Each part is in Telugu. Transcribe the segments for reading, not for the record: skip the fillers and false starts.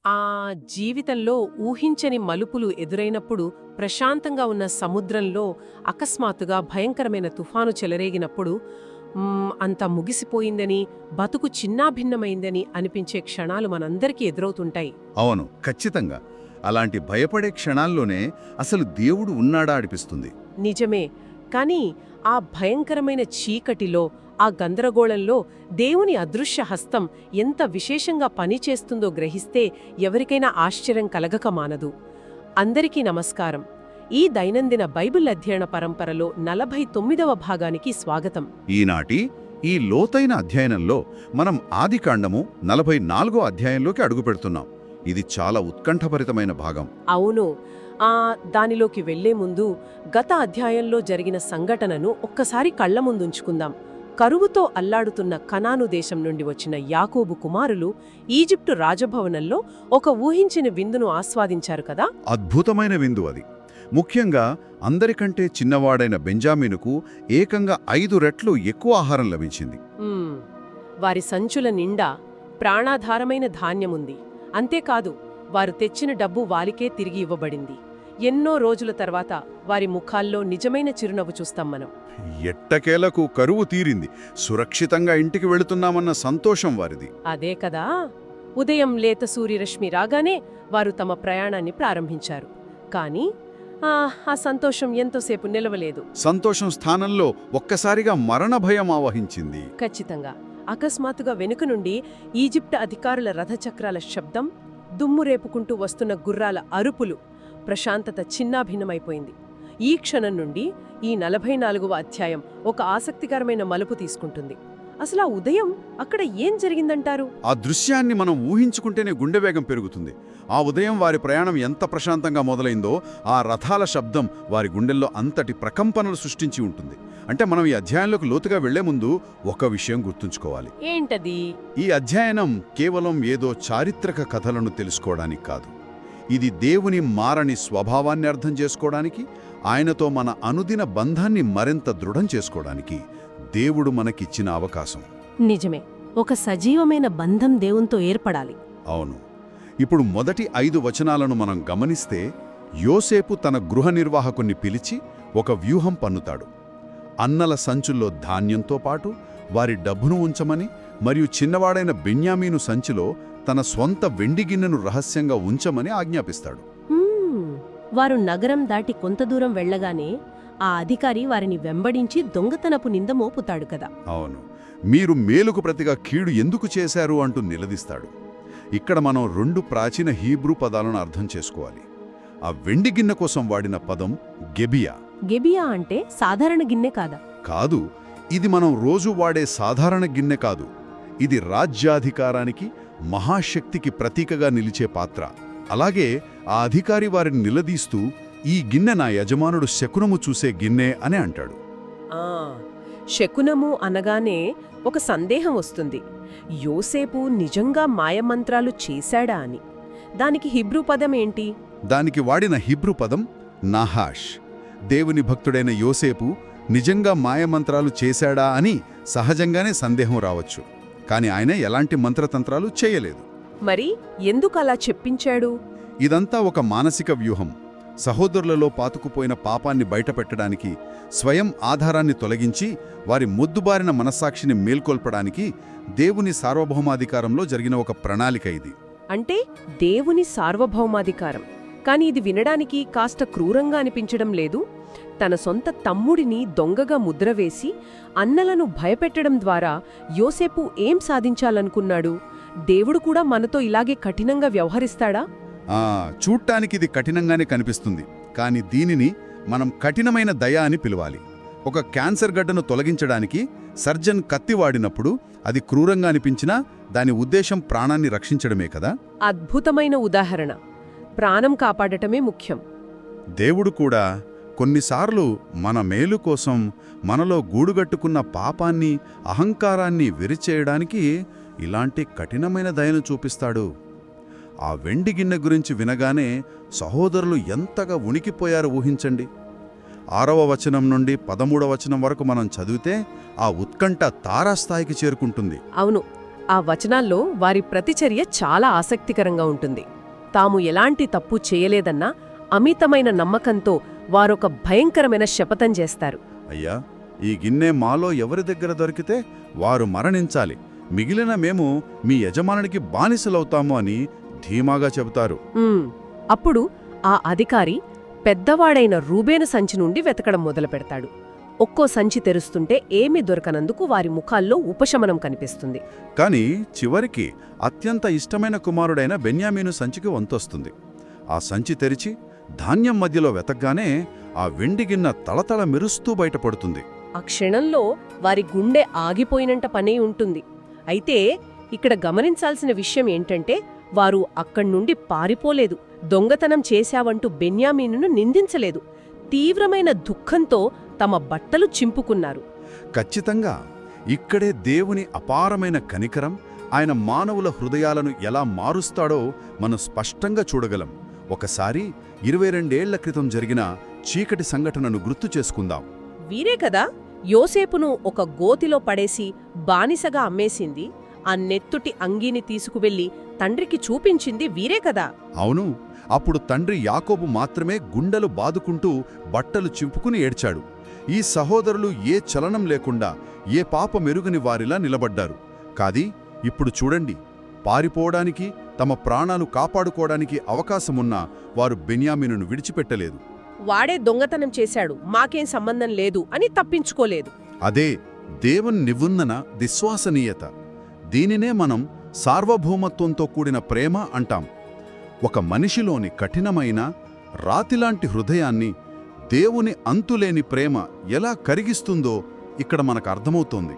ఆ జీవితంలో ఊహించని మలుపులు ఎదురైనప్పుడు, ప్రశాంతంగా ఉన్న సముద్రంలో అకస్మాత్తుగా భయంకరమైన తుఫాను చెలరేగినప్పుడు అంతా ముగిసిపోయిందని, బతుకు చిన్నాభిన్నమైందని అనిపించే క్షణాలు మనందరికీ ఎదురవుతుంటాయి. అవును, ఖచ్చితంగా. అలాంటి భయపడే క్షణాల్లోనే అసలు దేవుడు ఉన్నాడా అనిపిస్తుంది. నిజమే. కానీ ఆ భయంకరమైన చీకటిలో, ఆ గందరగోళంలో దేవుని అదృశ్య హస్తం ఎంత విశేషంగా పనిచేస్తుందో గ్రహిస్తే ఎవరికైనా ఆశ్చర్యం కలగక మానదు. అందరికీ నమస్కారం. ఈ దైనందిన బైబిల్ అధ్యయన పరంపరలో 49వ భాగానికి స్వాగతం. ఈనాటి ఈ లోతైన అధ్యయనంలో మనం ఆదికాండము 44వ అధ్యాయంలోకి అడుగుపెడుతున్నాం. ఇది చాలా ఉత్కంఠభరితమైన భాగం. అవును. దానిలోకి వెళ్లే ముందు గత అధ్యాయంలో జరిగిన సంఘటనను ఒక్కసారి కళ్ల ముందుంచుకుందాం. కరువుతో అల్లాడుతున్న కనాను దేశం నుండి వచ్చిన యాకోబు కుమారులు ఈజిప్టు రాజభవనంలో ఒక ఊహించిన విందును ఆస్వాదించారు కదా. అద్భుతమైన విందు అది. ముఖ్యంగా అందరికంటే చిన్నవాడైన బెంజామీనుకు ఏకంగా 5 రెట్లు ఎక్కువ ఆహారం లభించింది. వారి సంచుల నిండా ప్రాణాధారమైన ధాన్యముంది. అంతేకాదు, వారు తెచ్చిన డబ్బు వారికే తిరిగి ఇవ్వబడింది. ఎన్నో రోజుల తర్వాత వారి ముఖాల్లో నిజమైన చిరునవ్వు చూస్తాం మనం. ఎట్టకేలకు కరువు తీరింది, సురక్షితంగా ఇంటికి వెళుతున్నామన్న సంతోషం వారిది. అదే కదా. ఉదయం లేత సూర్యరశ్మి రాగానే వారు తమ ప్రయాణాన్ని ప్రారంభించారు. కానీ ఆ సంతోషం ఎంతోసేపు నిలవలేదు. సంతోషం స్థానంలో ఒక్కసారిగా మరణ భయం ఆవహించింది. ఖచ్చితంగా. అకస్మాత్తుగా వెనుక నుండి ఈజిప్ట్ అధికారుల రథచక్రాల శబ్దం, దుమ్ము రేపుకుంటూ వస్తున్న గుర్రాల అరుపులు, ప్రశాంతత చిన్నాభిన్నమైపోయింది. ఈ క్షణం నుండి ఈ 44వ అధ్యాయం ఒక ఆసక్తికరమైన మలుపు తీసుకుంటుంది. అసలు ఆ ఉదయం అక్కడ ఏం జరిగిందంటారు? ఆ దృశ్యాన్ని మనం ఊహించుకుంటేనే గుండె వేగం పెరుగుతుంది. ఆ ఉదయం వారి ప్రయాణం ఎంత ప్రశాంతంగా మొదలైందో, ఆ రథాల శబ్దం వారి గుండెల్లో అంతటి ప్రకంపనలు సృష్టించి ఉంటుంది. అంటే మనం ఈ అధ్యాయంలోకి లోతుగా వెళ్లే ముందు ఒక విషయం గుర్తుంచుకోవాలి. ఏంటది? ఈ అధ్యయనం కేవలం ఏదో చారిత్రక కథలను తెలుసుకోవడానికి కాదు. ఇది దేవుని మారని స్వభావాన్ని అర్థం చేసుకోవడానికి, ఆయనతో మన అనుదిన బంధాన్ని మరింత దృఢం చేసుకోవడానికి దేవుడు మనకిచ్చిన అవకాశం. నిజమే. ఒక సజీవమైన బంధం దేవునితో ఏర్పడాలి. అవును. ఇప్పుడు మొదటి 5 వచనాలను మనం గమనిస్తే, యోసేపు తన గృహ నిర్వాహకుణ్ణి పిలిచి ఒక వ్యూహం పన్నుతాడు. అన్నల సంచుల్లో ధాన్యంతో పాటు వారి డబ్బును ఉంచమని, మరియు చిన్నవాడైన బెన్యామీను సంచిలో తన స్వంత వెండి గిన్నెను రహస్యంగా ఉంచమని ఆజ్ఞాపిస్తాడు. వారు నగరం దాటి కొంత దూరం వెళ్లగానే ఆ అధికారి వారిని వెంబడించి దొంగతనపు నింద మోపుతాడు కదా. అవును. మీరు మేలుకు ప్రతిగా కీడు ఎందుకు చేశారు అంటూ నిలదీస్తాడు. ఇక్కడ మనం 2 ప్రాచీన హీబ్రూ పదాలను అర్థం చేసుకోవాలి. ఆ వెండి గిన్నె కోసం వాడిన పదం గెబియా. గెబియా అంటే సాధారణ గిన్నె కాదా? కాదు. ఇది మనం రోజు వాడే సాధారణ గిన్నె కాదు. ఇది రాజ్యాధికారానికి, మహాశక్తికి ప్రతీకగా నిలిచే పాత్ర. అలాగే ఆ అధికారి వారిని నిలదీస్తూ, ఈ గిన్నె నా యజమానుడు శకునము చూసే గిన్నె అని అంటాడు. శకునము అనగానే ఒక సందేహం వస్తుంది. యోసేపు నిజంగా మాయమంత్రాలు చేశాడా అని. దానికి హిబ్రూ పదం ఏంటి? దానికి వాడిన హిబ్రూ పదం నాహాష్. దేవుని భక్తుడైన యోసేపు నిజంగా మాయమంత్రాలు చేశాడా అని సహజంగానే సందేహం రావచ్చు. కాని ఆయన ఎలాంటి మంత్రతంత్రాలు చేయలేదు. మరి ఎందుకలా చెప్పించాడు? ఇదంతా ఒక మానసిక వ్యూహం. సహోదరులలో పాతుకుపోయిన పాపాన్ని బయటపెట్టడానికి, స్వయం ఆధారాన్ని తొలగించి వారి మొద్దుబారిన మనస్సాక్షిని మేల్కొల్పడానికి దేవుని సార్వభౌమాధికారంలో జరిగిన ఒక ప్రణాళిక ఇది. అంటే దేవుని సార్వభౌమాధికారం. కాని ఇది వినడానికి కాస్త క్రూరంగా అనిపించడం లేదు? తన సొంత తమ్ముడిని దొంగగా ముద్రవేసి అన్నలను భయపెట్టడం ద్వారా యోసేపు ఏం సాధించాలనుకున్నాడు? దేవుడు కూడా మనతో ఇలాగే కఠినంగా వ్యవహరిస్తాడా? చూడ్డానికి ఇది కఠినంగానే కనిపిస్తుంది. కాని దీనిని మనం కఠినమైన దయ అని పిలవాలి. ఒక క్యాన్సర్ గడ్డను తొలగించడానికి సర్జన్ కత్తి వాడినప్పుడు అది క్రూరంగా అనిపించినా దాని ఉద్దేశం ప్రాణాన్ని రక్షించడమే కదా. అద్భుతమైన ఉదాహరణ. ప్రాణం కాపాడటమే ముఖ్యం. దేవుడు కూడా కొన్నిసార్లు మన మేలు కోసం మనలో గూడుగట్టుకున్న పాపాన్ని, అహంకారాన్ని విరిచేయడానికి ఇలాంటి కఠినమైన దయను చూపిస్తాడు. ఆ వెండి గిన్నె గురించి వినగానే సహోదరులు ఎంతగా ఉనికిపోయారో ఊహించండి. 6వ వచనం నుండి 13వ వచనం వరకు మనం చదివితే ఆ ఉత్కంఠ తారాస్థాయికి చేరుకుంటుంది. అవును. ఆ వచనాల్లో వారి ప్రతిచర్య చాలా ఆసక్తికరంగా ఉంటుంది. తాము ఎలాంటి తప్పు చేయలేదన్న అమితమైన నమ్మకంతో వారొక భయంకరమైన శపథం చేస్తారు. అయ్యా, ఈ గిన్నె మాలో ఎవరి దగ్గర దొరికితే వారు మరణించాలి, మిగిలిన మేము మీ యజమానునికి బానిసలవుతాము అని ధీమాగా చెబుతారు. అప్పుడు ఆ అధికారి పెద్దవాడైన రూబేను సంచి నుండి వెతకడం మొదలుపెడతాడు. ఒక్కో సంచి తెరుస్తుంటే ఏమీ దొరకనందుకు వారి ముఖాల్లో ఉపశమనం కనిపిస్తుంది. కాని చివరికి అత్యంత ఇష్టమైన కుమారుడైన బెన్యామీను సంచికి వంతొస్తుంది. ఆ సంచి తెరిచి ధాన్యం మధ్యలో వెతకగానే ఆ వెండి గిన్నె తళతళ మెరుస్తూ బయటపడుతుంది. ఆ క్షణంలో వారి గుండె ఆగిపోయినంట పనే ఉంటుంది. అయితే ఇక్కడ గమనించాల్సిన విషయం ఏంటంటే వారు అక్కడ్నుండి పారిపోలేదు, దొంగతనం చేశావంటూ బెన్యామీనును నిందించలేదు. తీవ్రమైన దుఃఖంతో తమ బట్టలు చింపుకున్నారు. ఖచ్చితంగా ఇక్కడే దేవుని అపారమైన కనికరం, ఆయన మానవుల హృదయాలను ఎలా మారుస్తాడో మనం స్పష్టంగా చూడగలం. ఒకసారి 22 ఏళ్ల క్రితం జరిగిన చీకటి సంఘటనను గుర్తు చేసుకుందాం. వీరే కదా యోసేపును ఒక గోతిలో పడేసి బానిసగా అమ్మేసింది. ఆ నెత్తుటి అంగీని తీసుకువెళ్లి తండ్రికి చూపించింది వీరే కదా. అవును, అప్పుడు తండ్రి యాకోబు మాత్రమే గుండెలు బాదుకుంటూ బట్టలు చింపుకుని ఏడ్చాడు. ఈ సహోదరులు ఏ చలనం లేకుండా ఏ పాపమెరుగని వారిలా నిలబడ్డారు. కాది ఇప్పుడు చూడండి, పారిపోవడానికి, తమ ప్రాణాలు కాపాడుకోవడానికి అవకాశమున్నా వారు బెన్యామీనును విడిచిపెట్టలేదు. వాడే దొంగతనం చేశాడు, మాకేం సంబంధం లేదు అని తప్పించుకోలేదు. అదే దేవుని నివున్నన విశ్వాసనీయత. దీనినే మనం సార్వభౌమత్వంతో కూడిన ప్రేమ అంటాం. ఒక మనిషిలోని కఠినమైన రాతిలాంటి హృదయాన్ని దేవుని అంతులేని ప్రేమ ఎలా కరిగిస్తుందో ఇక్కడ మనకు అర్థమవుతోంది.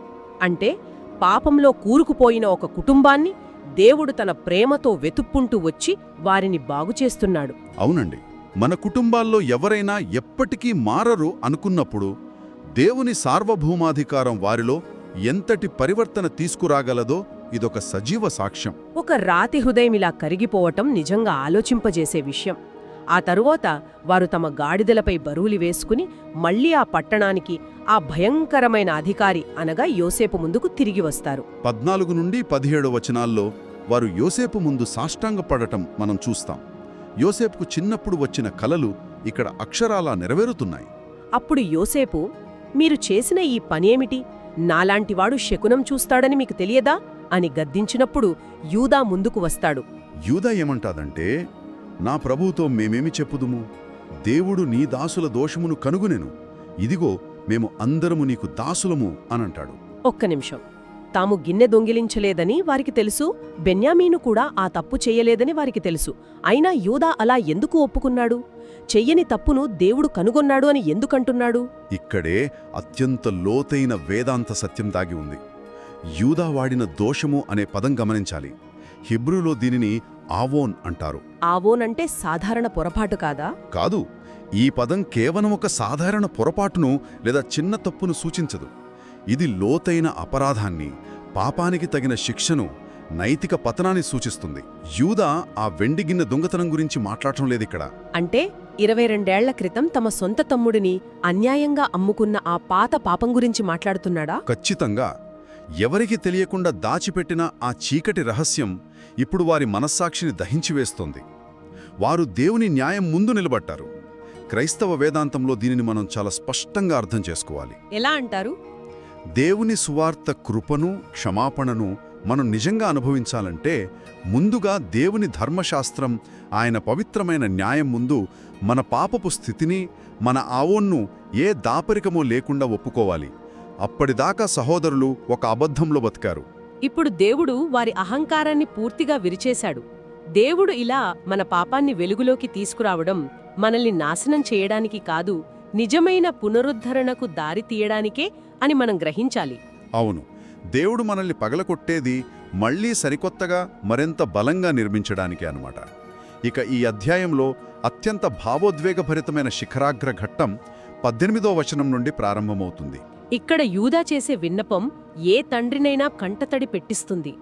అంటే పాపంలో కూరుకుపోయిన ఒక కుటుంబాన్ని దేవుడు తన ప్రేమతో వెతుక్కుంటూ వచ్చి వారిని బాగుచేస్తున్నాడు. అవునండి, మన కుటుంబాల్లో ఎవరైనా ఎప్పటికీ మారరు అనుకున్నప్పుడు దేవుని సార్వభౌమాధికారం వారిలో ఎంతటి పరివర్తన తీసుకురాగలదో ఇదొక సజీవ సాక్ష్యం. ఒక రాతి హృదయం ఇలా కరిగిపోవటం నిజంగా ఆలోచింపజేసే విషయం. ఆ తరువాత వారు తమ గాడిదలపై బరువులు వేసుకుని మళ్లీ ఆ పట్టణానికి, ఆ భయంకరమైన అధికారి అనగా యోసేపు ముందుకు తిరిగి వస్తారు. 14 నుండి 17 వచనాల్లో వారు యోసేపు ముందు సాష్టాంగపడటం మనం చూస్తాం. యోసేపుకు చిన్నప్పుడు వచ్చిన కలలు ఇక్కడ అక్షరాలా నెరవేరుతున్నాయి. అప్పుడు యోసేపు, మీరు చేసిన ఈ పనేమిటి? నాలాంటివాడు శకునం చూస్తాడని మీకు తెలియదా అని గద్దించినప్పుడు యూదా ముందుకు వస్తాడు. యూదా ఏమంటాదంటే, నా ప్రభువుతో మేమేమి చెప్పుదుము? దేవుడు నీ దాసుల దోషమును కనుగొనెను, ఇదిగో మేము అందరము నీకు దాసులము అనంటాడు. ఒక్క నిమిషం. తాము గిన్నె దొంగిలించలేదని వారికి తెలుసు, బెన్యామీను కూడా ఆ తప్పు చెయ్యలేదని వారికి తెలుసు. అయినా యూదా అలా ఎందుకు ఒప్పుకున్నాడు? చెయ్యని తప్పును దేవుడు కనుగొన్నాడు అని ఎందుకంటున్నాడు? ఇక్కడే అత్యంత లోతైన వేదాంత సత్యం దాగి ఉంది. యూదా వాడిన దోషము అనే పదం గమనించాలి. హిబ్రూలో దీనిని ఆవోన్ అంటారు. ఆవోన్ అంటే సాధారణ పొరపాటు కాదా? కాదు, ఈ పదం కేవలం ఒక సాధారణ పొరపాటును లేదా చిన్న తప్పును సూచించదు. ఇది లోతైన అపరాధాన్ని, పాపానికి తగిన శిక్షను, నైతిక పతనాన్ని సూచిస్తుంది. యూదా ఆ వెండి గిన్నె దొంగతనం గురించి మాట్లాడటం లేదిక్కడ. అంటే 22 ఏళ్ల క్రితం తమ సొంత తమ్ముడిని అన్యాయంగా అమ్ముకున్న ఆ పాత పాపం గురించి మాట్లాడుతున్నాడా? ఖచ్చితంగా. ఎవరికి తెలియకుండా దాచిపెట్టిన ఆ చీకటి రహస్యం ఇప్పుడు వారి మనస్సాక్షిని దహించివేస్తోంది. వారు దేవుని న్యాయం ముందు నిలబడ్డారు. క్రైస్తవ వేదాంతంలో దీనిని మనం చాలా స్పష్టంగా అర్థం చేసుకోవాలి. ఎలా అంటారు? దేవుని సువార్త కృపను, క్షమాపణను మనం నిజంగా అనుభవించాలంటే ముందుగా దేవుని ధర్మశాస్త్రం, ఆయన పవిత్రమైన న్యాయం ముందు మన పాపపు స్థితిని, మన ఆవోన్ను ఏ దాపరికమో లేకుండా ఒప్పుకోవాలి. అప్పటిదాకా సహోదరులు ఒక అబద్ధంలో బతికారు. ఇప్పుడు దేవుడు వారి అహంకారాన్ని పూర్తిగా విరిచేశాడు. దేవుడు ఇలా మన పాపాన్ని వెలుగులోకి తీసుకురావడం మనల్ని నాశనం చేయడానికి కాదు, నిజమైన పునరుద్ధరణకు దారి తీయడానికే అని మనం గ్రహించాలి. అవును, దేవుడు మనల్ని పగలకొట్టేది మళ్లీ సరికొత్తగా మరింత బలంగా నిర్మించడానికే అన్నమాట. ఇక ఈ అధ్యాయంలో అత్యంత భావోద్వేగభరితమైన శిఖరాగ్ర ఘట్టం 18వ వచనం నుండి ప్రారంభమవుతుంది. ఇక్కడ యూదా చేసే విన్నపం ఏ తండ్రినైనా కంటతడి పెట్టిస్తుంది.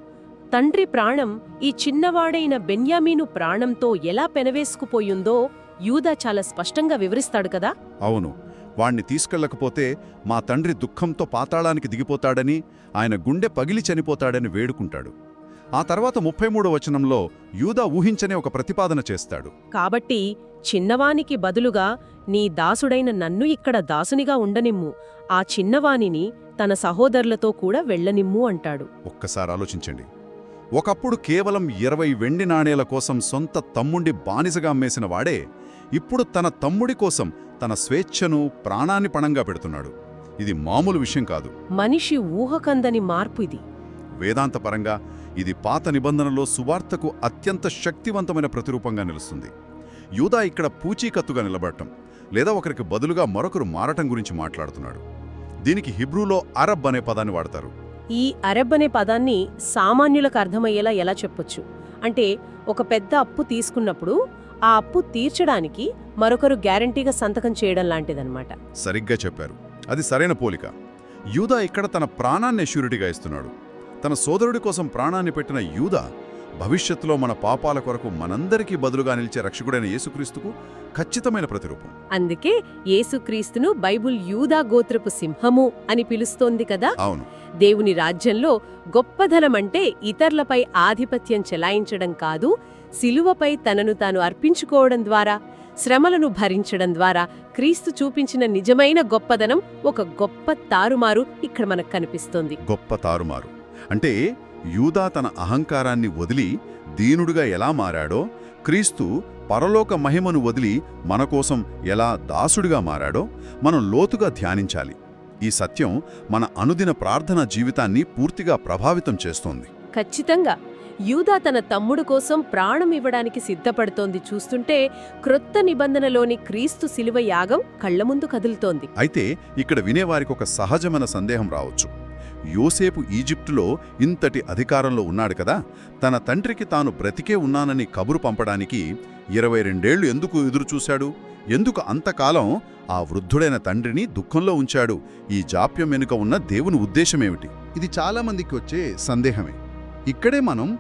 తండ్రి ప్రాణం ఈ చిన్నవాడైన బెన్యామీను ప్రాణంతో ఎలా పెనవేసుకుపోయిందో యూదా చాలా స్పష్టంగా వివరిస్తాడు కదా. అవును, వాణ్ణి తీసుకెళ్లకపోతే మా తండ్రి దుఃఖంతో పాతాళానికి దిగిపోతాడని, ఆయన గుండె పగిలి చనిపోతాడని వేడుకుంటాడు. ఆ తర్వాత 33వ వచనంలో యూదా ఊహించనే ఒక ప్రతిపాదన చేస్తాడు. కాబట్టి చిన్నవానికి బదులుగా నీ దాసుడైన నన్ను ఇక్కడ దాసునిగా ఉండనిమ్ము, ఆ చిన్నవానిని తన సహోదరులతో కూడా వెళ్ళనిమ్ము అంటాడు. ఒక్కసారి ఆలోచించండి. ఒకప్పుడు కేవలం 20 వెండి నాణేల కోసం సొంత తమ్ముండి బానిసగా అమ్మేసిన వాడే ఇప్పుడు తన తమ్ముడి కోసం తన స్వేచ్ఛను, ప్రాణాన్ని పణంగా పెడుతున్నాడు. ఇది మామూలు విషయం కాదు. మనిషి ఊహకందని మార్పు ఇది. వేదాంతపరంగా ఇది పాత నిబంధనలో సువార్తకు అత్యంత శక్తివంతమైన ప్రతిరూపంగా నిలుస్తుంది. యూదా ఇక్కడ పూచీకత్తుగా నిలబడటం, లేదా ఒకరికి బదులుగా మరొకరు మారటం గురించి మాట్లాడుతున్నాడు. దీనికి హిబ్రూలో అరబ్ అనే పదాన్ని వాడతారు. ఈ అరబ్ అనే పదాన్ని సామాన్యులకు అర్థమయ్యేలా ఎలా చెప్పొచ్చు అంటే, ఒక పెద్ద అప్పు తీసుకున్నప్పుడు ఆ అప్పు తీర్చడానికి మరొకరు గ్యారంటీగా సంతకం చేయడం లాంటిదన్నమాట. సరిగ్గా చెప్పారు. అది సరైన పోలిక. యూదా ఇక్కడ తన ప్రాణాన్ని షూరిటీగా ఇస్తున్నాడు. తన సోదరుడి కోసం ప్రాణాన్ని పెట్టిన యూదా భవిష్యత్తులో మన పాపాల కొరకు మనందరికీ బదులుగా నిలిచే రక్షకుడైన యేసుక్రీస్తుకు ఖచ్చితమైన ప్రతిరూపం. అందుకే యేసుక్రీస్తును బైబుల్ యూదా గోత్రపు సింహము అని పిలుస్తోంది కదా. అవును. దేవుని రాజ్యంలో గొప్పదనమంటే ఇతర్లపై ఆధిపత్యం చెలాయించడం కాదు, శిలువపై తనను తాను అర్పించుకోవడం ద్వారా, శ్రమలను భరించడం ద్వారా క్రీస్తు చూపించిన నిజమైన గొప్పదనం, ఒక గొప్ప తారుమారు ఇక్కడ మనకు కనిపిస్తోంది. గొప్ప తారుమారు అంటే యూదా తన అహంకారాన్ని వదిలి దీనుడుగా ఎలా మారాడో, క్రీస్తు పరలోక మహిమను వదిలి మనకోసం ఎలా దాసుడిగా మారాడో మనం లోతుగా ధ్యానించాలి. ఈ సత్యం మన అనుదిన ప్రార్థనా జీవితాన్ని పూర్తిగా ప్రభావితం చేస్తోంది. ఖచ్చితంగా. యూదా తన తమ్ముడు కోసం ప్రాణం ఇవ్వడానికి సిద్ధపడుతోంది చూస్తుంటే క్రొత్త నిబంధనలోని క్రీస్తు శిలువ యాగం కళ్ల ముందు కదులుతోంది. అయితే ఇక్కడ వినేవారికి ఒక సహజమైన సందేహం రావచ్చు. యోసేపు ఈజిప్టులో ఇంతటి అధికారంలో ఉన్నాడు కదా, తన తండ్రికి తాను బ్రతికే ఉన్నానని కబురు పంపడానికి 22 ఏళ్లు ఎందుకు ఎదురుచూశాడు? ఎందుకు అంతకాలం ఆ వృద్ధుడైన తండ్రిని దుఃఖంలో ఉంచాడు? ఈ జాప్యం వెనుక ఉన్న దేవుని ఉద్దేశమేమిటి? ఇది చాలామందికి వచ్చే సందేహమే. ఇక్కడే మనం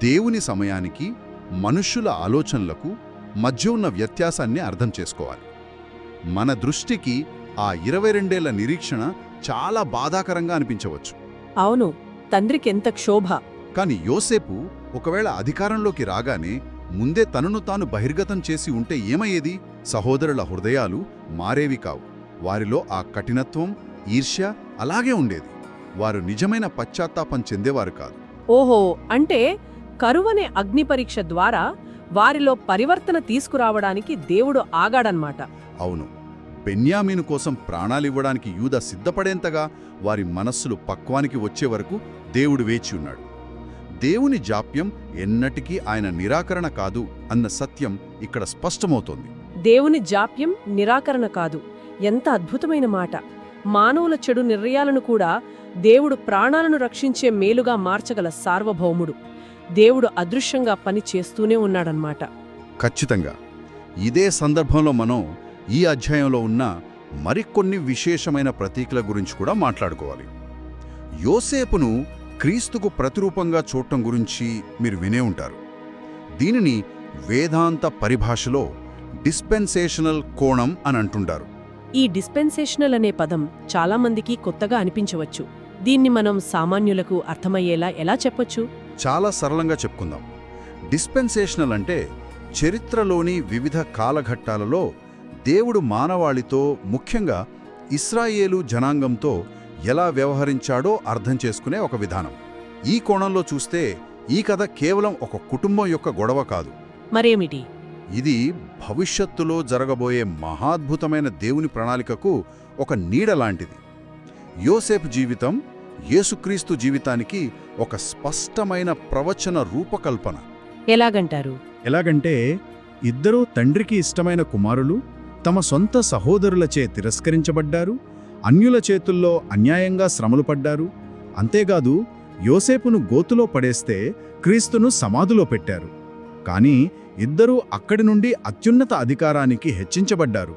దేవుని సమయానికి, మనుష్యుల ఆలోచనలకు మధ్య ఉన్న వ్యత్యాసాన్ని అర్థం చేసుకోవాలి. మన దృష్టికి ఆ 22 ఏళ్ల నిరీక్షణ చాలా బాధాకరంగా అనిపించవచ్చు. అవును, తండ్రికెంత క్షోభ. కాని యోసేపు ఒకవేళ అధికారంలోకి రాగానే ముందే తనను తాను బహిర్గతం చేసి ఉంటే ఏమయ్యేది? సహోదరుల హృదయాలు మారేవి కావు. వారిలో ఆ కఠినత్వం, ఈర్ష్య అలాగే ఉండేది. వారు నిజమైన పశ్చాత్తాపం చెందేవారు కాదు. ఓహో, అంటే కరువనే అగ్నిపరీక్ష ద్వారా వారిలో పరివర్తన తీసుకురావడానికి దేవుడు ఆగాడన్మాట. అవును. బెన్యామీను కోసం ప్రాణాలివ్వడానికి యూదా సిద్ధపడేంతగా వారి మనస్సులు పక్వానికి వచ్చే వరకు దేవుడు వేచి ఉన్నాడు. దేవుని జాప్యం ఎన్నటికీ ఆయన నిరాకరణ కాదు అన్న సత్యం ఇక్కడ స్పష్టమవుతోంది. దేవుని జాప్యం నిరాకరణ కాదు. ఎంత అద్భుతమైన మాట. మానవుల చెడు నిర్ణయాలను కూడా దేవుడు ప్రాణాలను రక్షించే మేలుగా మార్చగల సార్వభౌముడు. దేవుడు అదృశ్యంగా పని చేస్తూనే ఉన్నాడన్నమాట. ఖచ్చితంగా. ఇదే సందర్భంలో మనం ఈ అధ్యాయంలో ఉన్న మరికొన్ని విశేషమైన ప్రతీకల గురించి కూడా మాట్లాడుకోవాలి. యోసేపును క్రీస్తుకు ప్రతిరూపంగా చూడటం గురించి మీరు వినే ఉంటారు. దీనిని వేదాంత పరిభాషలో డిస్పెన్సేషనల్ కోణం అని అంటుంటారు. ఈ డిస్పెన్సేషనల్ అనే పదం చాలామందికి కొత్తగా అనిపించవచ్చు. దీన్ని మనం సామాన్యులకు అర్థమయ్యేలా ఎలా చెప్పొచ్చు? చాలా సరళంగా చెప్పుకుందాం. డిస్పెన్సేషనల్ అంటే చరిత్రలోని వివిధ కాలఘట్టాలలో దేవుడు మానవాళితో, ముఖ్యంగా ఇశ్రాయేలు జనాంగంతో ఎలా వ్యవహరించాడో అర్థం చేసుకునే ఒక విధానం. ఈ కోణంలో చూస్తే ఈ కథ కేవలం ఒక కుటుంబం యొక్క గొడవ కాదు. మరేమిటి? ఇది భవిష్యత్తులో జరగబోయే మహాద్భుతమైన దేవుని ప్రణాళికకు ఒక నీడ లాంటిది. యోసేపు జీవితం యేసుక్రీస్తు జీవితానికి ఒక స్పష్టమైన ప్రవచన రూపకల్పన. ఎలాగంటే ఇద్దరూ తండ్రికి ఇష్టమైన కుమారులు తమ సొంత సహోదరులచే తిరస్కరించబడ్డారు, అన్యుల చేతుల్లో అన్యాయంగా శ్రమలు పడ్డారు. అంతేకాదు, యోసేపును గోతులో పడేస్తే క్రీస్తును సమాధిలో పెట్టారు. కానీ ఇద్దరూ అక్కడి నుండి అత్యున్నత అధికారానికి హెచ్చించబడ్డారు,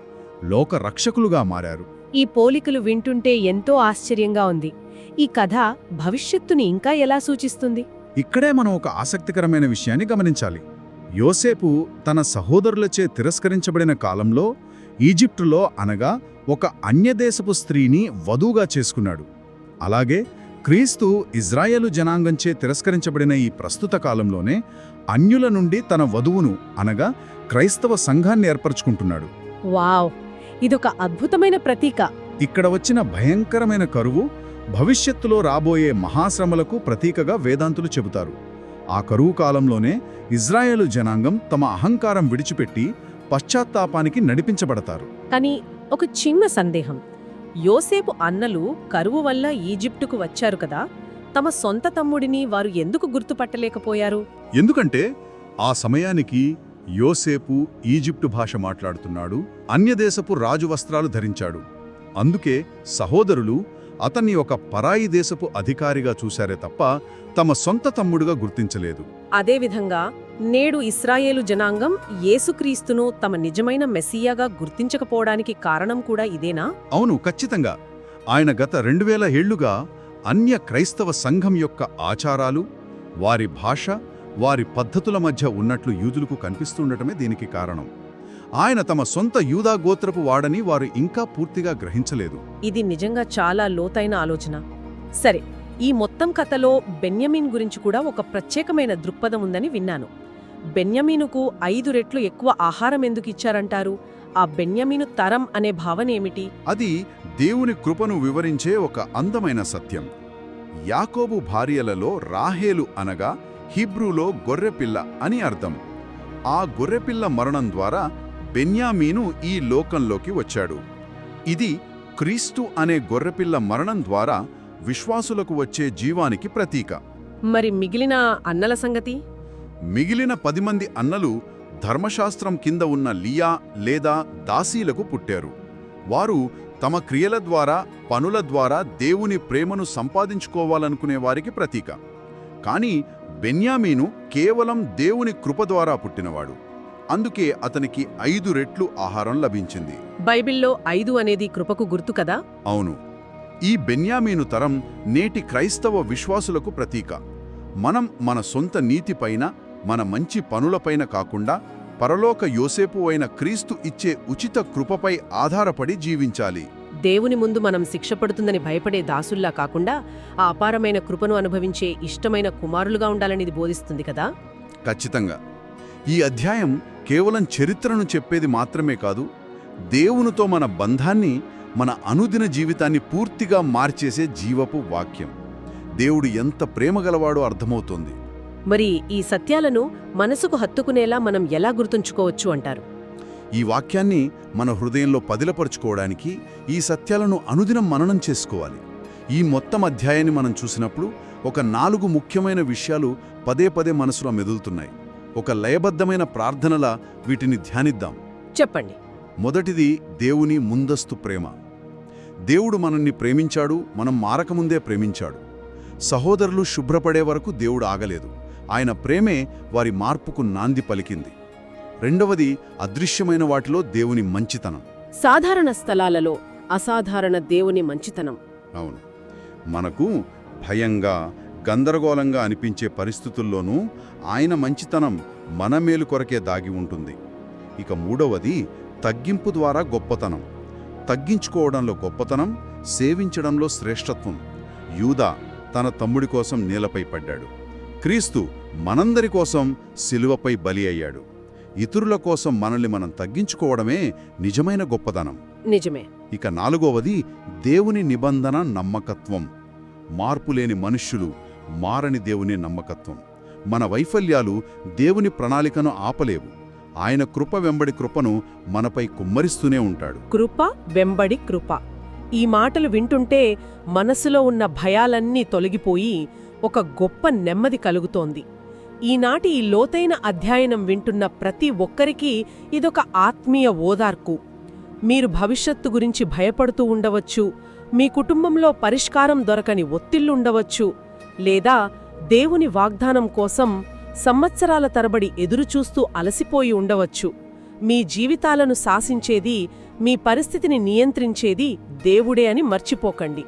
లోక రక్షకులుగా మారారు. ఈ పోలికలు వింటుంటే ఎంతో ఆశ్చర్యంగా ఉంది. ఈ కథ భవిష్యత్తుని ఇంకా ఎలా సూచిస్తుంది? ఇక్కడే మనం ఒక ఆసక్తికరమైన విషయాన్ని గమనించాలి. యోసేపు తన సహోదరులచే తిరస్కరించబడిన కాలంలో ఈజిప్టులో అనగా ఒక అన్యదేశపు స్త్రీని వధువుగా చేసుకున్నాడు. అలాగే క్రీస్తు ఇజ్రాయేలు జనాంగంచే తిరస్కరించబడిన ఈ ప్రస్తుత కాలంలోనే అన్యుల నుండి తన వధువును అనగా క్రైస్తవ సంఘాన్ని ఏర్పరచుకుంటున్నాడు. వావ్, ఇదొక అద్భుతమైన ప్రతీక. ఇక్కడ వచ్చిన భయంకరమైన కరువు భవిష్యత్తులో రాబోయే మహాశ్రమలకు ప్రతీకగా వేదాంతులు చెబుతారు. ఆ కరువు కాలంలోనే ఇజ్రాయేలు జనాంగం తమ అహంకారం విడిచిపెట్టి పశ్చాత్తాపానికి నడిపించబడతారు. కానీ ఒక చిన్న సందేహం. యోసేపు అన్నలు కరువు వల్ల ఈజిప్టుకు వచ్చారు కదా, తమ సొంత తమ్ముడిని వారు ఎందుకు గుర్తుపట్టలేకపోయారు? ఎందుకంటే ఆ సమయానికి యోసేపు ఈజిప్టు భాష మాట్లాడుతున్నాడు, అన్యదేశపు రాజు వస్త్రాలు ధరించాడు. అందుకే సహోదరులు అతన్ని ఒక పరాయి దేశపు అధికారిగా చూశారే తప్ప తమ సొంత తమ్ముడుగా గుర్తించలేదు. అదేవిధంగా నేడు ఇశ్రాయేలు జనాంగం యేసుక్రీస్తును తమ నిజమైన మెస్సియాగా గుర్తించకపోవడానికి కారణం కూడా ఇదేనా? అవును, ఖచ్చితంగా. ఆయన గత 2000 ఏళ్లుగా అన్య క్రైస్తవ సంఘం యొక్క ఆచారాలు, వారి భాష, వారి పద్ధతుల మధ్య ఉన్నట్లు యూదులకు కనిపిస్తుండటమే దీనికి కారణం. ఆయన తమ సొంత యూదా గోత్రపు వాడని వారు ఇంకా పూర్తిగా గ్రహించలేదు. ఇది నిజంగా చాలా లోతైన ఆలోచన. సరే, ఈ మొత్తం కథలో బెన్యమీన్ గురించి కూడా ఒక ప్రత్యేకమైన దృక్పథం ఉందని విన్నాను. బెన్యమీనుకు 5 రెట్లు ఎక్కువ ఆహారం ఎందుకు ఇచ్చారంటారు? ఆ బెన్యమీను తరం అనే భావన ఏమిటి? అది దేవుని కృపను వివరించే ఒక అందమైన సత్యం. యాకోబు భార్యలలో రాహేలు అనగా హీబ్రూలో గొర్రెపిల్ల అని అర్థం. ఆ గొర్రెపిల్ల మరణం ద్వారా బెన్యామీను ఈ లోకంలోకి వచ్చాడు. ఇది క్రీస్తు అనే గొర్రెపిల్ల మరణం ద్వారా విశ్వాసులకు వచ్చే జీవానికి ప్రతీక. మరి మిగిలిన అన్నల సంగతి? మిగిలిన 10 మంది అన్నలు ధర్మశాస్త్రం కింద ఉన్న లియా లేదా దాసీలకు పుట్టారు. వారు తమ క్రియల ద్వారా, పనుల ద్వారా దేవుని ప్రేమను సంపాదించుకోవాలనుకునే వారికి ప్రతీక. కానీ బెన్యామీను కేవలం దేవుని కృప ద్వారా పుట్టినవాడు. అందుకే అతనికి 5 రెట్లు ఆహారం లభించింది. బైబిల్లో 5 అనేది కృపకు గుర్తు కదా? అవును. ఈ బెన్యామీను తరం నేటి క్రైస్తవ విశ్వాసులకు ప్రతీక. మనం మన సొంత నీతిపైన, మన మంచి పనులపైన కాకుండా పరలోక యోసేపు అయిన క్రీస్తు ఇచ్చే ఉచిత కృపపై ఆధారపడి జీవించాలి. దేవుని ముందు మనం శిక్షపడుతుందని భయపడే దాసుల్లా కాకుండా ఆ అపారమైన కృపను అనుభవించే ఇష్టమైన కుమారులుగా ఉండాలని ఇది బోధిస్తుంది కదా? ఖచ్చితంగా. ఈ అధ్యాయం కేవలం చరిత్రను చెప్పేది మాత్రమే కాదు, దేవునితో మన బంధాన్ని, మన అనుదిన జీవితాన్ని పూర్తిగా మార్చేసే జీవపు వాక్యం. దేవుడు ఎంత ప్రేమగలవాడో అర్థమవుతోంది. మరి ఈ సత్యాలను మనసుకు హత్తుకునేలా మనం ఎలా గుర్తుంచుకోవచ్చు అంటారు? ఈ వాక్యాన్ని మన హృదయంలో పదిలపరుచుకోవడానికి ఈ సత్యాలను అనుదినం మననం చేసుకోవాలి. ఈ మొత్తం అధ్యాయాన్ని మనం చూసినప్పుడు ఒక 4 ముఖ్యమైన విషయాలు పదే పదే మనసులో మెదులుతున్నాయి. ఒక లయబద్ధమైన ప్రార్థనలా వీటిని ధ్యానిద్దాం. చెప్పండి. మొదటిది దేవుని ముందస్తు ప్రేమ. దేవుడు మనల్ని ప్రేమించాడు, మనం మారకముందే ప్రేమించాడు. సహోదరులు శుభ్రపడే వరకు దేవుడు ఆగలేదు. ఆయన ప్రేమే వారి మార్పుకు నాంది పలికింది. రెండవది అదృశ్యమైన వాటిలో దేవుని మంచితనం. సాధారణ స్థలాలలో అసాధారణ దేవుని మంచితనం. అవును, మనకు భయంగా, గందరగోళంగా అనిపించే పరిస్థితుల్లోనూ ఆయన మంచితనం మన మేలు కొరకే దాగి ఉంటుంది. ఇక మూడవది తగ్గింపు ద్వారా గొప్పతనం. తగ్గించుకోవడంలో గొప్పతనం, సేవించడంలో శ్రేష్టత్వం. యూదా తన తమ్ముడి కోసం నేలపై పడ్డాడు. క్రీస్తు మనందరి కోసం శిలువపై బలి అయ్యాడు. ఇతరుల కోసం మనల్ని మనం తగ్గించుకోవడమే నిజమైన గొప్పదనం. నిజమే. ఇక నాలుగవది దేవుని నిబంధన నమ్మకత్వం. మార్పులేని మనుష్యులు, మారని దేవుని నమ్మకత్వం. మన వైఫల్యాలు దేవుని ప్రణాళికను ఆపలేవు. ఆయన కృప వెంబడి కృపను మనపై కుమ్మరిస్తూనే ఉంటాడు. కృప వెంబడి కృప. ఈ మాటలు వింటుంటే మనసులో ఉన్న భయాలన్నీ తొలగిపోయి ఒక గొప్ప నెమ్మది కలుగుతోంది. ఈనాటి ఈ లోతైన అధ్యయనం వింటున్న ప్రతి ఒక్కరికీ ఇదొక ఆత్మీయ ఓదార్పు. మీరు భవిష్యత్తు గురించి భయపడుతూ ఉండవచ్చు, మీ కుటుంబంలో పరిష్కారం దొరకని ఒత్తిళ్లుండవచ్చు, లేదా దేవుని వాగ్దానం కోసం సంవత్సరాల తరబడి ఎదురుచూస్తూ అలసిపోయి ఉండవచ్చు. మీ జీవితాలను శాసించేది, మీ పరిస్థితిని నియంత్రించేది దేవుడే అని మర్చిపోకండి.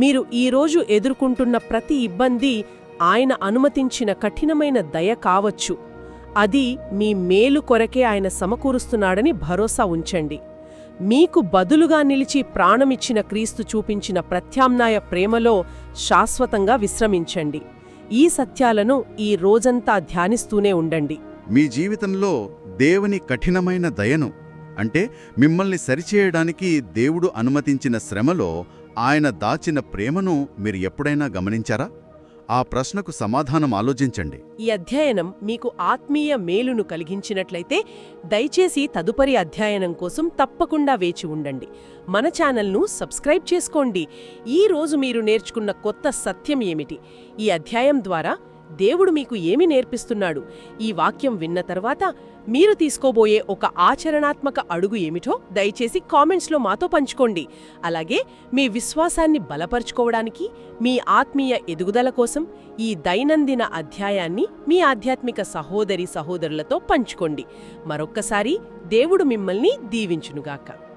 మీరు ఈరోజు ఎదుర్కొంటున్న ప్రతి ఇబ్బంది ఆయన అనుమతించిన కఠినమైన దయ కావచ్చు. అది మీ మేలు కొరకే ఆయన సమకూరుస్తున్నాడని భరోసా ఉంచండి. మీకు బదులుగా నిలిచి ప్రాణమిచ్చిన క్రీస్తు చూపించిన ప్రత్యామ్నాయ ప్రేమలో శాశ్వతంగా విశ్రమించండి. ఈ సత్యాలను ఈ రోజంతా ధ్యానిస్తూనే ఉండండి. మీ జీవితంలో దేవుని కఠినమైన దయను, అంటే మిమ్మల్ని సరిచేయడానికి దేవుడు అనుమతించిన శ్రమలో ఆయన దాచిన ప్రేమను మీరు ఎప్పుడైనా గమనించారా? ఆ ప్రశ్నకు సమాధానం ఆలోచించండి. ఈ అధ్యయనం మీకు ఆత్మీయ మేలును కలిగించినట్లయితే దయచేసి తదుపరి అధ్యయనం కోసం తప్పకుండా వేచి ఉండండి. మన ఛానల్ను సబ్స్క్రైబ్ చేసుకోండి. ఈ రోజు మీరు నేర్చుకున్న కొత్త సత్యం ఏమిటి? ఈ అధ్యాయం ద్వారా దేవుడు మీకు ఏమి నేర్పిస్తున్నాడు? ఈ వాక్యం విన్న తర్వాత మీరు తీసుకోబోయే ఒక ఆచరణాత్మక అడుగు ఏమిటో దయచేసి కామెంట్స్లో మాతో పంచుకోండి. అలాగే మీ విశ్వాసాన్ని బలపరుచుకోవడానికి, మీ ఆత్మీయ ఎదుగుదల కోసం ఈ దైనందిన అధ్యాయాన్ని మీ ఆధ్యాత్మిక సహోదరులతో పంచుకోండి. మరొక్కసారి దేవుడు మిమ్మల్ని దీవించునుగాక.